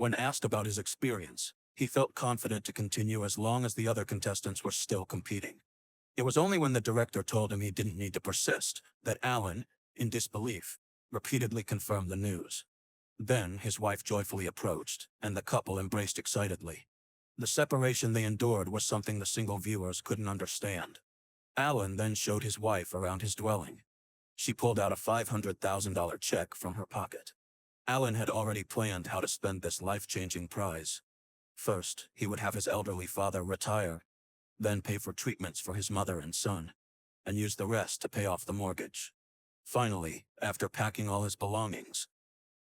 When asked about his experience, he felt confident to continue as long as the other contestants were still competing. It was only when the director told him he didn't need to persist that Alan, in disbelief, repeatedly confirmed the news. Then his wife joyfully approached, and the couple embraced excitedly. The separation they endured was something the single viewers couldn't understand. Alan then showed his wife around his dwelling. She pulled out a $500,000 check from her pocket. Alan had already planned how to spend this life-changing prize. First, he would have his elderly father retire, then pay for treatments for his mother and son, and use the rest to pay off the mortgage. Finally, after packing all his belongings,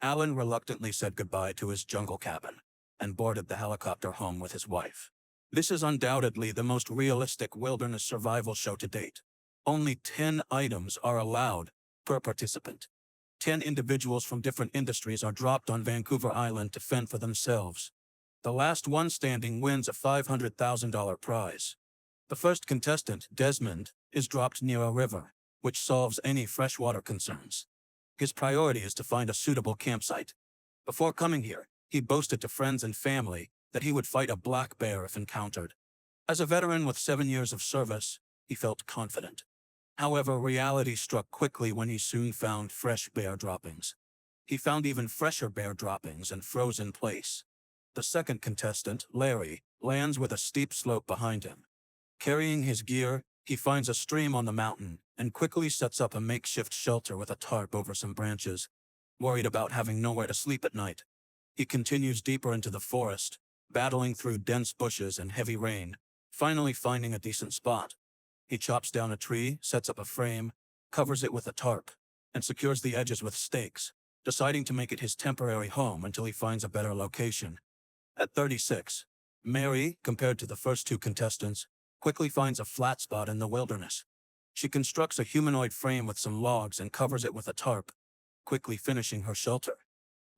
Alan reluctantly said goodbye to his jungle cabin and boarded the helicopter home with his wife. This is undoubtedly the most realistic wilderness survival show to date. Only 10 items are allowed per participant. 10 individuals from different industries are dropped on Vancouver Island to fend for themselves. The last one standing wins a $500,000 prize. The first contestant, Desmond, is dropped near a river, which solves any freshwater concerns. His priority is to find a suitable campsite. Before coming here, he boasted to friends and family that he would fight a black bear if encountered. As a veteran with 7 years of service, he felt confident. However, reality struck quickly when he soon found fresh bear droppings. He found even fresher bear droppings and froze in place. The second contestant, Larry, lands with a steep slope behind him. Carrying his gear, he finds a stream on the mountain and quickly sets up a makeshift shelter with a tarp over some branches. Worried about having nowhere to sleep at night, he continues deeper into the forest, battling through dense bushes and heavy rain, finally finding a decent spot. He chops down a tree, sets up a frame, covers it with a tarp, and secures the edges with stakes, deciding to make it his temporary home until he finds a better location. At 36, Mary, compared to the first two contestants, quickly finds a flat spot in the wilderness. She constructs a humanoid frame with some logs and covers it with a tarp, quickly finishing her shelter.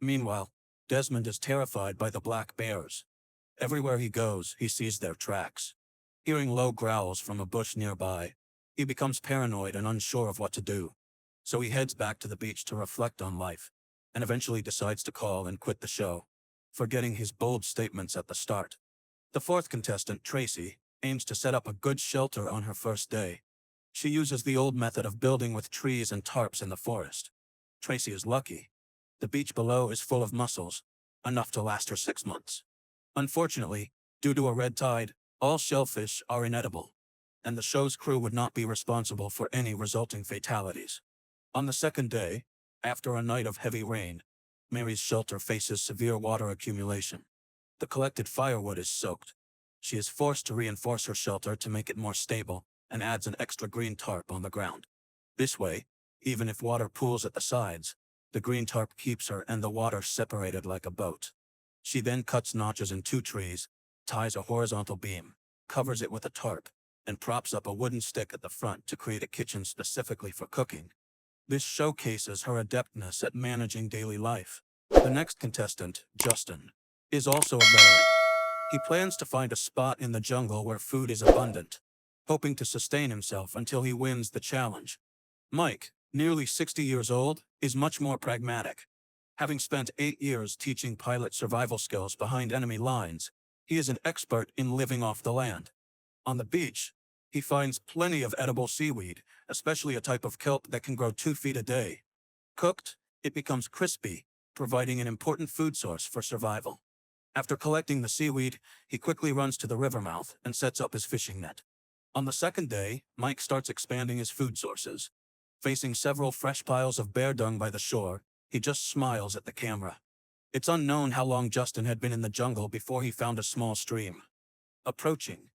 Meanwhile, Desmond is terrified by the black bears. Everywhere he goes, he sees their tracks. Hearing low growls from a bush nearby, he becomes paranoid and unsure of what to do. So he heads back to the beach to reflect on life, and eventually decides to call and quit the show, forgetting his bold statements at the start. The fourth contestant, Tracy, aims to set up a good shelter on her first day. She uses the old method of building with trees and tarps in the forest. Tracy is lucky. The beach below is full of mussels, enough to last her 6 months. Unfortunately, due to a red tide, all shellfish are inedible, and the show's crew would not be responsible for any resulting fatalities. On the second day, after a night of heavy rain, Mary's shelter faces severe water accumulation. The collected firewood is soaked. She is forced to reinforce her shelter to make it more stable and adds an extra green tarp on the ground. This way, even if water pools at the sides, the green tarp keeps her and the water separated like a boat. She then cuts notches in 2 trees, ties a horizontal beam, covers it with a tarp, and props up a wooden stick at the front to create a kitchen specifically for cooking. This showcases her adeptness at managing daily life. The next contestant, Justin, is also a veteran. He plans to find a spot in the jungle where food is abundant, hoping to sustain himself until he wins the challenge. Mike, nearly 60 years old, is much more pragmatic. Having spent 8 years teaching pilot survival skills behind enemy lines, he is an expert in living off the land. On the beach, he finds plenty of edible seaweed, especially a type of kelp that can grow 2 feet a day. Cooked, it becomes crispy, providing an important food source for survival. After collecting the seaweed, he quickly runs to the river mouth and sets up his fishing net. On the second day, Mike starts expanding his food sources. Facing several fresh piles of bear dung by the shore, he just smiles at the camera. It's unknown how long Justin had been in the jungle before he found a small stream. Approaching,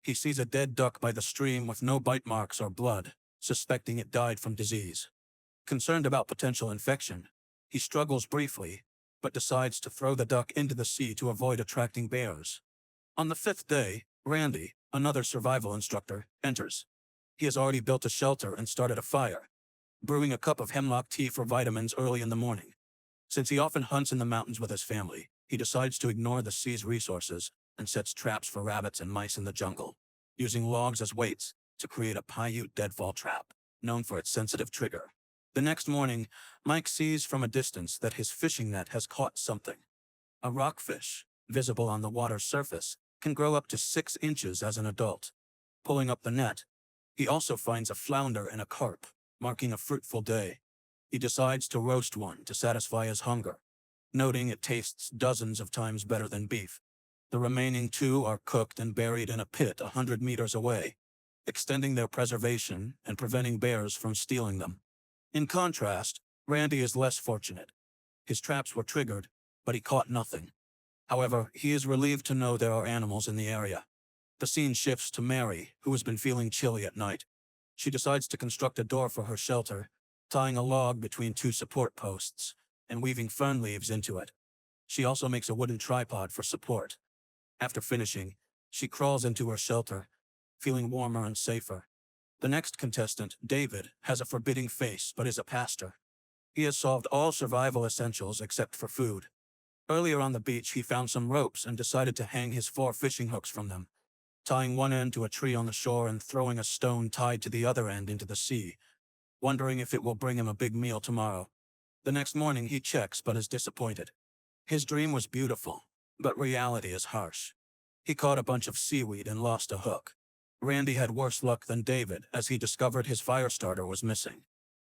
he sees a dead duck by the stream with no bite marks or blood, suspecting it died from disease. Concerned about potential infection, he struggles briefly, but decides to throw the duck into the sea to avoid attracting bears. On the 5th day, Randy, another survival instructor, enters. He has already built a shelter and started a fire, brewing a cup of hemlock tea for vitamins early in the morning. Since he often hunts in the mountains with his family, he decides to ignore the sea's resources and sets traps for rabbits and mice in the jungle, using logs as weights to create a Paiute deadfall trap, known for its sensitive trigger. The next morning, Mike sees from a distance that his fishing net has caught something. A rockfish, visible on the water's surface, can grow up to 6 inches as an adult. Pulling up the net, he also finds a flounder and a carp, marking a fruitful day. He decides to roast one to satisfy his hunger, noting it tastes dozens of times better than beef. The remaining 2 are cooked and buried in a pit 100 meters away, extending their preservation and preventing bears from stealing them. In contrast, Randy is less fortunate. His traps were triggered, but he caught nothing. However, he is relieved to know there are animals in the area. The scene shifts to Mary, who has been feeling chilly at night. She decides to construct a door for her shelter, tying a log between 2 support posts and weaving fern leaves into it. She also makes a wooden tripod for support. After finishing, she crawls into her shelter, feeling warmer and safer. The next contestant, David, has a forbidding face but is a pastor. He has solved all survival essentials except for food. Earlier on the beach, he found some ropes and decided to hang his 4 fishing hooks from them, tying one end to a tree on the shore and throwing a stone tied to the other end into the sea, wondering if it will bring him a big meal tomorrow. The next morning he checks but is disappointed. His dream was beautiful, but reality is harsh. He caught a bunch of seaweed and lost a hook. Randy had worse luck than David as he discovered his fire starter was missing.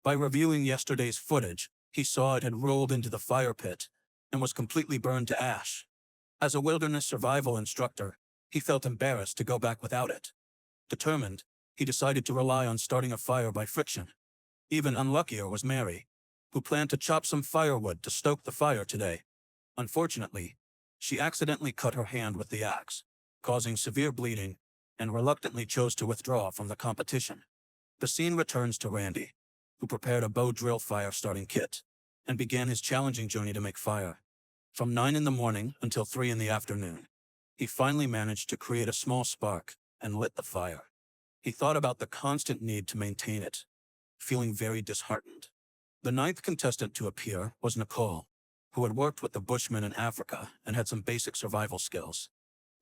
By reviewing yesterday's footage, he saw it had rolled into the fire pit and was completely burned to ash. As a wilderness survival instructor, he felt embarrassed to go back without it. Determined, he decided to rely on starting a fire by friction. Even unluckier was Mary, who planned to chop some firewood to stoke the fire today. Unfortunately, she accidentally cut her hand with the axe, causing severe bleeding, and reluctantly chose to withdraw from the competition. The scene returns to Randy, who prepared a bow drill fire-starting kit, and began his challenging journey to make fire. From 9 in the morning until 3 in the afternoon, he finally managed to create a small spark and lit the fire. He thought about the constant need to maintain it, feeling very disheartened. The 9th contestant to appear was Nicole, who had worked with the Bushmen in Africa and had some basic survival skills.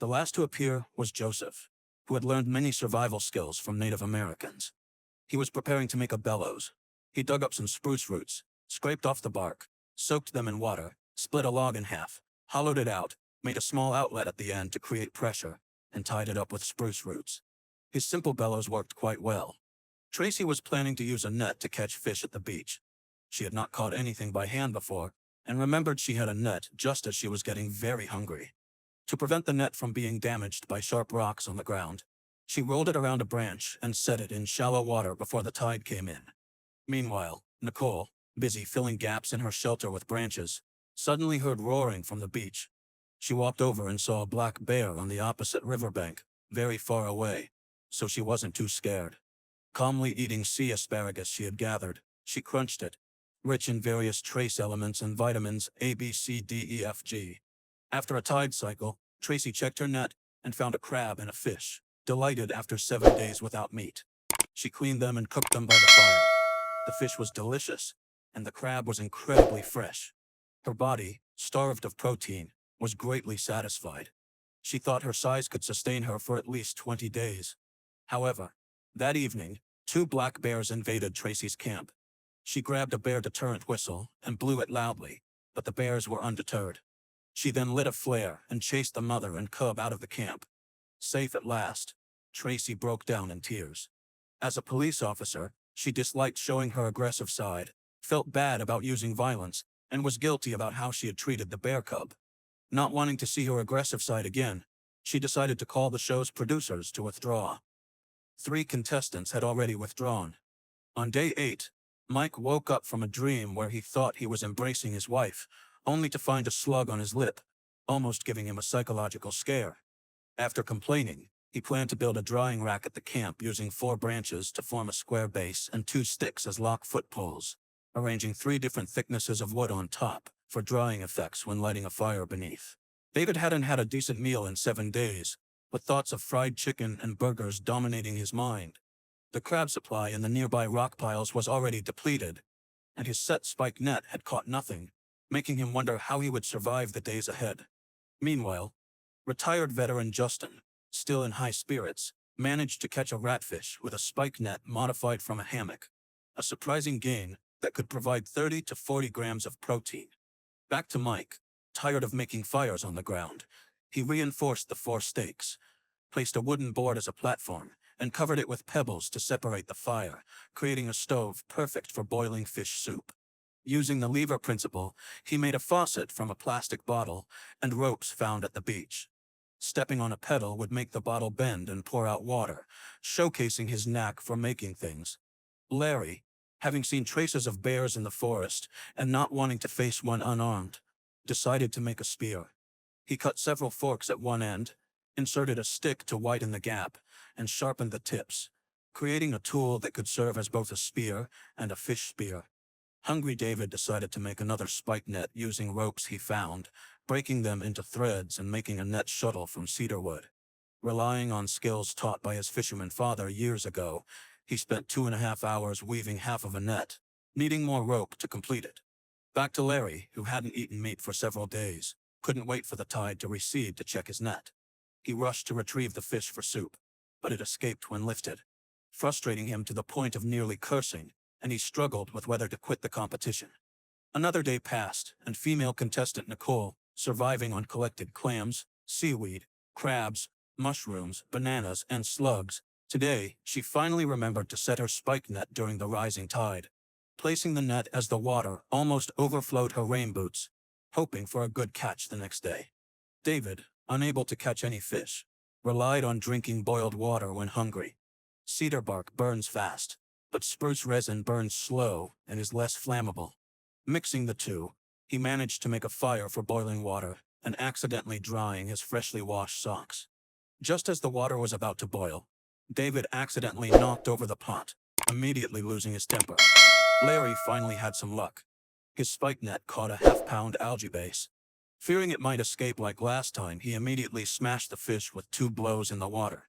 The last to appear was Joseph, who had learned many survival skills from Native Americans. He was preparing to make a bellows. He dug up some spruce roots, scraped off the bark, soaked them in water, split a log in half, hollowed it out, made a small outlet at the end to create pressure, and tied it up with spruce roots. His simple bellows worked quite well. Tracy was planning to use a net to catch fish at the beach. She had not caught anything by hand before, and remembered she had a net just as she was getting very hungry. To prevent the net from being damaged by sharp rocks on the ground, she rolled it around a branch and set it in shallow water before the tide came in. Meanwhile, Nicole, busy filling gaps in her shelter with branches, suddenly heard roaring from the beach. She walked over and saw a black bear on the opposite riverbank, very far away, so she wasn't too scared. Calmly eating sea asparagus she had gathered, she crunched it, rich in various trace elements and vitamins A, B, C, D, E, F, G. After a tide cycle, Tracy checked her net and found a crab and a fish, delighted after 7 days without meat. She cleaned them and cooked them by the fire. The fish was delicious, and the crab was incredibly fresh. Her body, starved of protein, was greatly satisfied. She thought her size could sustain her for at least 20 days. However, that evening, 2 black bears invaded Tracy's camp. She grabbed a bear deterrent whistle and blew it loudly, but the bears were undeterred. She then lit a flare and chased the mother and cub out of the camp. Safe at last, Tracy broke down in tears. As a police officer, she disliked showing her aggressive side, felt bad about using violence, and was guilty about how she had treated the bear cub. Not wanting to see her aggressive side again, she decided to call the show's producers to withdraw. 3 contestants had already withdrawn. On day 8, Mike woke up from a dream where he thought he was embracing his wife, only to find a slug on his lip, almost giving him a psychological scare. After complaining, he planned to build a drying rack at the camp using 4 branches to form a square base and 2 sticks as lock foot poles, arranging 3 different thicknesses of wood on top for drying effects when lighting a fire beneath. David hadn't had a decent meal in 7 days, with thoughts of fried chicken and burgers dominating his mind. The crab supply in the nearby rock piles was already depleted, and his set spike net had caught nothing, making him wonder how he would survive the days ahead. Meanwhile, retired veteran Justin, still in high spirits, managed to catch a ratfish with a spike net modified from a hammock, a surprising gain that could provide 30 to 40 grams of protein. Back to Mike, Tired of making fires on the ground, he reinforced the 4 stakes, placed a wooden board as a platform, and covered it with pebbles to separate the fire, creating a stove perfect for boiling fish soup. Using the lever principle, he made a faucet from a plastic bottle and ropes found at the beach. Stepping on a pedal would make the bottle bend and pour out water, showcasing his knack for making things. Larry, having seen traces of bears in the forest and not wanting to face one unarmed, decided to make a spear. He cut several forks at one end, inserted a stick to widen the gap, and sharpened the tips, creating a tool that could serve as both a spear and a fish spear. Hungry David decided to make another spike net using ropes he found, breaking them into threads and making a net shuttle from cedar wood. Relying on skills taught by his fisherman father years ago, he spent 2.5 hours weaving half of a net, needing more rope to complete it. Back to Larry, who hadn't eaten meat for several days, couldn't wait for the tide to recede to check his net. He rushed to retrieve the fish for soup, but it escaped when lifted, frustrating him to the point of nearly cursing, and he struggled with whether to quit the competition. Another day passed, and female contestant Nicole, surviving on collected clams, seaweed, crabs, mushrooms, bananas, and slugs, today she finally remembered to set her spike net during the rising tide, placing the net as the water almost overflowed her rain boots, hoping for a good catch the next day. David, unable to catch any fish, relied on drinking boiled water when hungry. Cedar bark burns fast, but spruce resin burns slow and is less flammable. Mixing the two, he managed to make a fire for boiling water and accidentally drying his freshly washed socks. Just as the water was about to boil, David accidentally knocked over the pot, immediately losing his temper. Larry finally had some luck. His spike net caught a half-pound algae base. Fearing it might escape like last time, he immediately smashed the fish with 2 blows in the water.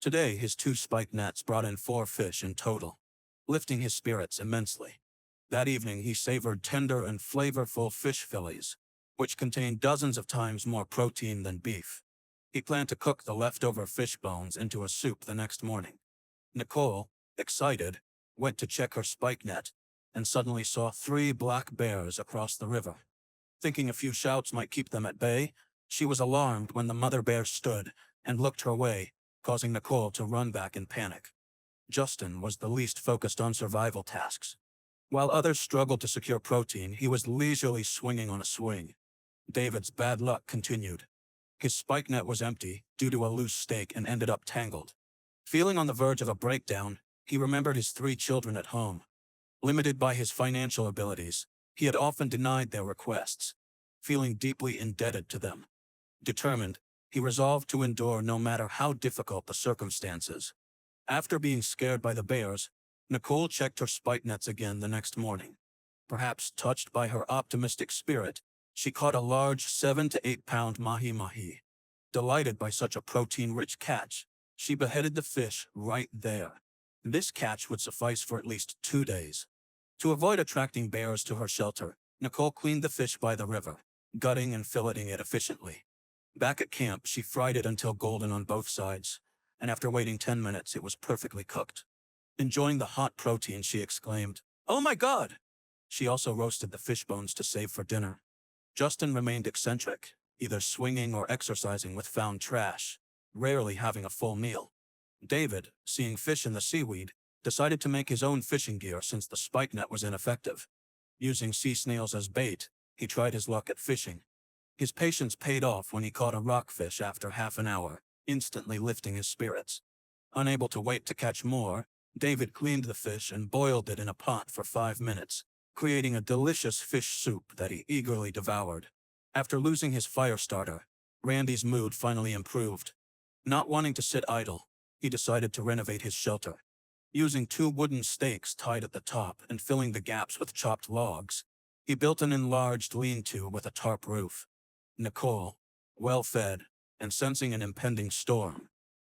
Today, his 2 spike nets brought in 4 fish in total, lifting his spirits immensely. That evening, he savored tender and flavorful fish fillets, which contained dozens of times more protein than beef. He planned to cook the leftover fish bones into a soup the next morning. Nicole, excited, went to check her spike net and suddenly saw 3 black bears across the river. Thinking a few shouts might keep them at bay, she was alarmed when the mother bear stood and looked her way, causing Nicole to run back in panic. Justin was the least focused on survival tasks. While others struggled to secure protein, he was leisurely swinging on a swing. David's bad luck continued. His spike net was empty due to a loose stake and ended up tangled. Feeling on the verge of a breakdown, he remembered his 3 children at home. Limited by his financial abilities, he had often denied their requests, feeling deeply indebted to them. Determined, he resolved to endure no matter how difficult the circumstances. After being scared by the bears, Nicole checked her spike nets again the next morning. Perhaps touched by her optimistic spirit, she caught a large 7 to 8 pound mahi-mahi. Delighted by such a protein-rich catch, she beheaded the fish right there. This catch would suffice for at least 2 days. To avoid attracting bears to her shelter, Nicole cleaned the fish by the river, gutting and filleting it efficiently. Back at camp, she fried it until golden on both sides, and after waiting 10 minutes, it was perfectly cooked. Enjoying the hot protein, she exclaimed, "Oh my God!" She also roasted the fish bones to save for dinner. Justin remained eccentric, either swinging or exercising with found trash, rarely having a full meal. David, seeing fish in the seaweed, decided to make his own fishing gear since the spike net was ineffective. Using sea snails as bait, he tried his luck at fishing. His patience paid off when he caught a rockfish after half an hour, instantly lifting his spirits. Unable to wait to catch more, David cleaned the fish and boiled it in a pot for 5 minutes, creating a delicious fish soup that he eagerly devoured. After losing his fire starter, Randy's mood finally improved. Not wanting to sit idle, he decided to renovate his shelter. Using 2 wooden stakes tied at the top and filling the gaps with chopped logs, he built an enlarged lean-to with a tarp roof. Nicole, well-fed and sensing an impending storm,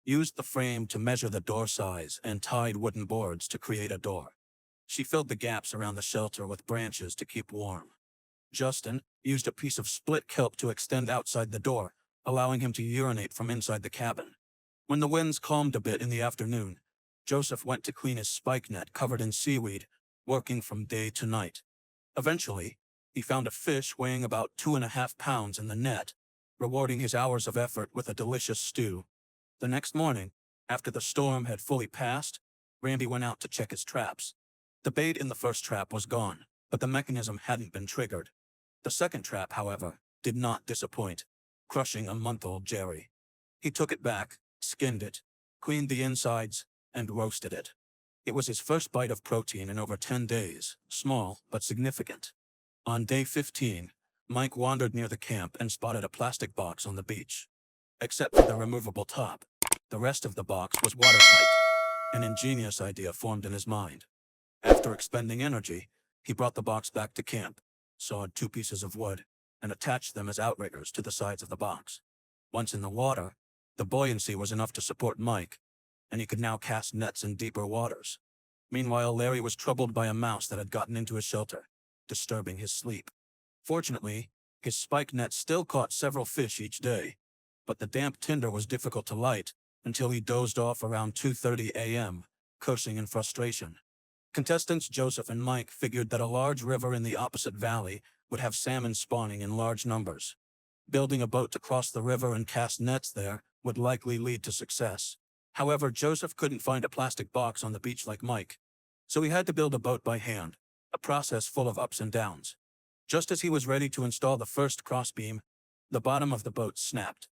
used the frame to measure the door size and tied wooden boards to create a door. She filled the gaps around the shelter with branches to keep warm. Justin used a piece of split kelp to extend outside the door, allowing him to urinate from inside the cabin. When the winds calmed a bit in the afternoon, Joseph went to clean his spike net covered in seaweed, working from day to night. Eventually, He found a fish weighing about 2.5 pounds in the net, rewarding his hours of effort with a delicious stew. The next morning, after the storm had fully passed, Randy went out to check his traps. The bait in the first trap was gone, but the mechanism hadn't been triggered. The second trap, however, did not disappoint, crushing a month-old Jerry. He took it back, skinned it, cleaned the insides, and roasted it. It was his first bite of protein in over 10 days, small but significant. On day 15, Mike wandered near the camp and spotted a plastic box on the beach. Except for the removable top, the rest of the box was watertight. An ingenious idea formed in his mind. After expending energy, he brought the box back to camp, sawed 2 pieces of wood, and attached them as outriggers to the sides of the box. Once in the water, the buoyancy was enough to support Mike, and he could now cast nets in deeper waters. Meanwhile, Larry was troubled by a mouse that had gotten into his shelter, disturbing his sleep. Fortunately, his spike net still caught several fish each day, but the damp tinder was difficult to light until he dozed off around 2:30 a.m., cursing in frustration. Contestants Joseph and Mike figured that a large river in the opposite valley would have salmon spawning in large numbers. Building a boat to cross the river and cast nets there would likely lead to success. However, Joseph couldn't find a plastic box on the beach like Mike, so he had to build a boat by hand, a process full of ups and downs. Just as he was ready to install the first crossbeam, the bottom of the boat snapped.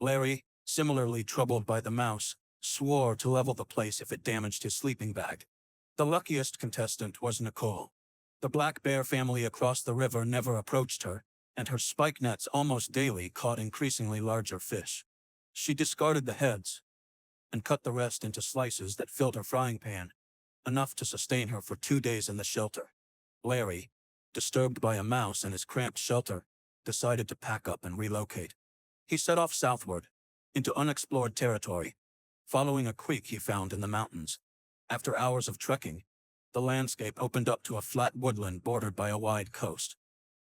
Larry, similarly troubled by the mouse, swore to level the place if it damaged his sleeping bag. The luckiest contestant was Nicole. The black bear family across the river never approached her, and her spike nets almost daily caught increasingly larger fish. She discarded the heads and cut the rest into slices that filled her frying pan, enough to sustain her for 2 days in the shelter. Larry, disturbed by a mouse in his cramped shelter, decided to pack up and relocate. He set off southward, into unexplored territory, following a creek he found in the mountains. After hours of trekking, the landscape opened up to a flat woodland bordered by a wide coast.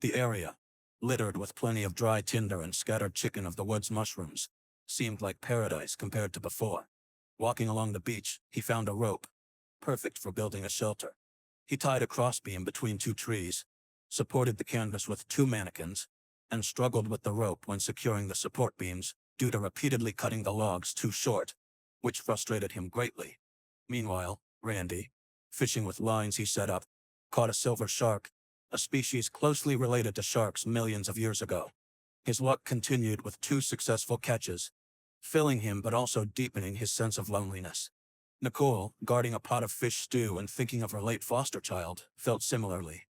The area, littered with plenty of dry tinder and scattered chicken of the woods mushrooms, seemed like paradise compared to before. Walking along the beach, he found a rope, perfect for building a shelter. He tied a crossbeam between 2 trees, supported the canvas with 2 mannequins, and struggled with the rope when securing the support beams due to repeatedly cutting the logs too short, which frustrated him greatly. Meanwhile, Randy, fishing with lines he set up, caught a silver shark, a species closely related to sharks millions of years ago. His luck continued with 2 successful catches, filling him but also deepening his sense of loneliness. Nicole, guarding a pot of fish stew and thinking of her late foster child, felt similarly.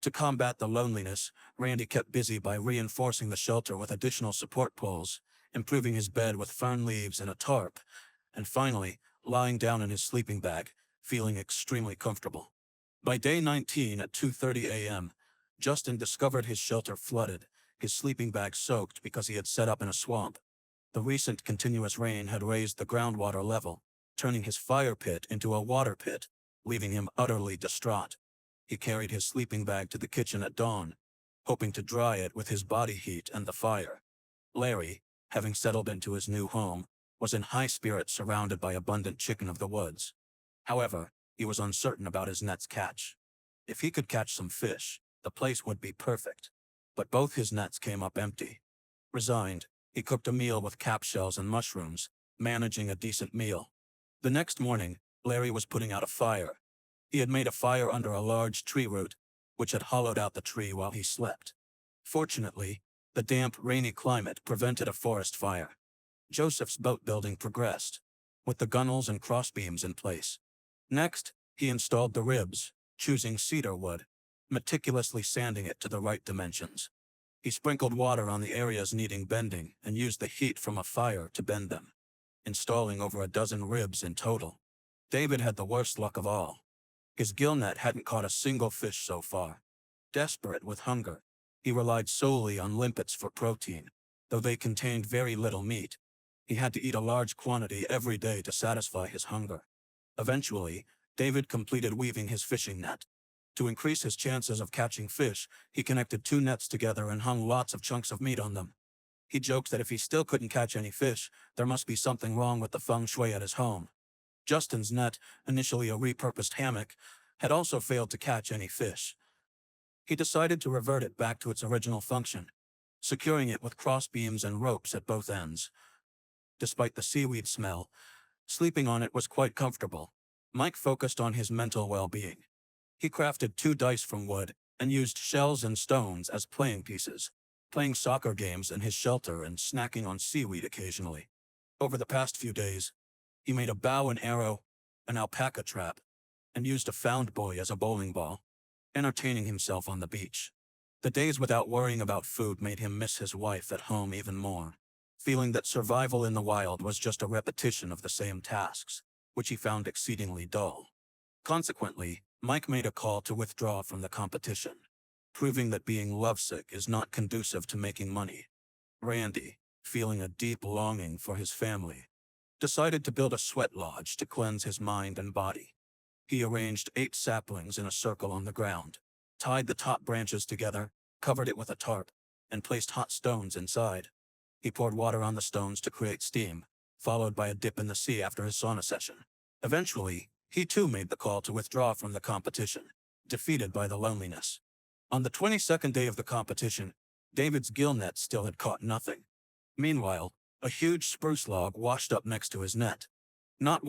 To combat the loneliness, Randy kept busy by reinforcing the shelter with additional support poles, improving his bed with fern leaves and a tarp, and finally, lying down in his sleeping bag, feeling extremely comfortable. By day 19 at 2:30 a.m., Justin discovered his shelter flooded, his sleeping bag soaked because he had set up in a swamp. The recent continuous rain had raised the groundwater level, turning his fire pit into a water pit, leaving him utterly distraught. He carried his sleeping bag to the kitchen at dawn, hoping to dry it with his body heat and the fire. Larry, having settled into his new home, was in high spirits surrounded by abundant chicken of the woods. However, he was uncertain about his net's catch. If he could catch some fish, the place would be perfect. But both his nets came up empty. Resigned, he cooked a meal with cap shells and mushrooms, managing a decent meal. The next morning, Larry was putting out a fire. He had made a fire under a large tree root, which had hollowed out the tree while he slept. Fortunately, the damp, rainy climate prevented a forest fire. Joseph's boat building progressed, with the gunnels and crossbeams in place. Next, he installed the ribs, choosing cedar wood, meticulously sanding it to the right dimensions. He sprinkled water on the areas needing bending and used the heat from a fire to bend them, installing over a dozen ribs in total. David had the worst luck of all. His gill net hadn't caught a single fish so far. Desperate with hunger, he relied solely on limpets for protein, though they contained very little meat. He had to eat a large quantity every day to satisfy his hunger. Eventually, David completed weaving his fishing net. To increase his chances of catching fish, he connected 2 nets together and hung lots of chunks of meat on them. He joked that if he still couldn't catch any fish, there must be something wrong with the feng shui at his home. Justin's net, initially a repurposed hammock, had also failed to catch any fish. He decided to revert it back to its original function, securing it with crossbeams and ropes at both ends. Despite the seaweed smell, sleeping on it was quite comfortable. Mike focused on his mental well-being. He crafted 2 dice from wood and used shells and stones as playing pieces, playing soccer games in his shelter and snacking on seaweed occasionally. Over the past few days, he made a bow and arrow, an alpaca trap, and used a found boy as a bowling ball, entertaining himself on the beach. The days without worrying about food made him miss his wife at home even more, feeling that survival in the wild was just a repetition of the same tasks, which he found exceedingly dull. Consequently, Mike made a call to withdraw from the competition, proving that being lovesick is not conducive to making money. Randy, feeling a deep longing for his family, decided to build a sweat lodge to cleanse his mind and body. He arranged 8 saplings in a circle on the ground, tied the top branches together, covered it with a tarp, and placed hot stones inside. He poured water on the stones to create steam, followed by a dip in the sea after his sauna session. Eventually, he too made the call to withdraw from the competition, defeated by the loneliness. On the 22nd day of the competition, David's gill net still had caught nothing. Meanwhile, a huge spruce log washed up next to his net. Not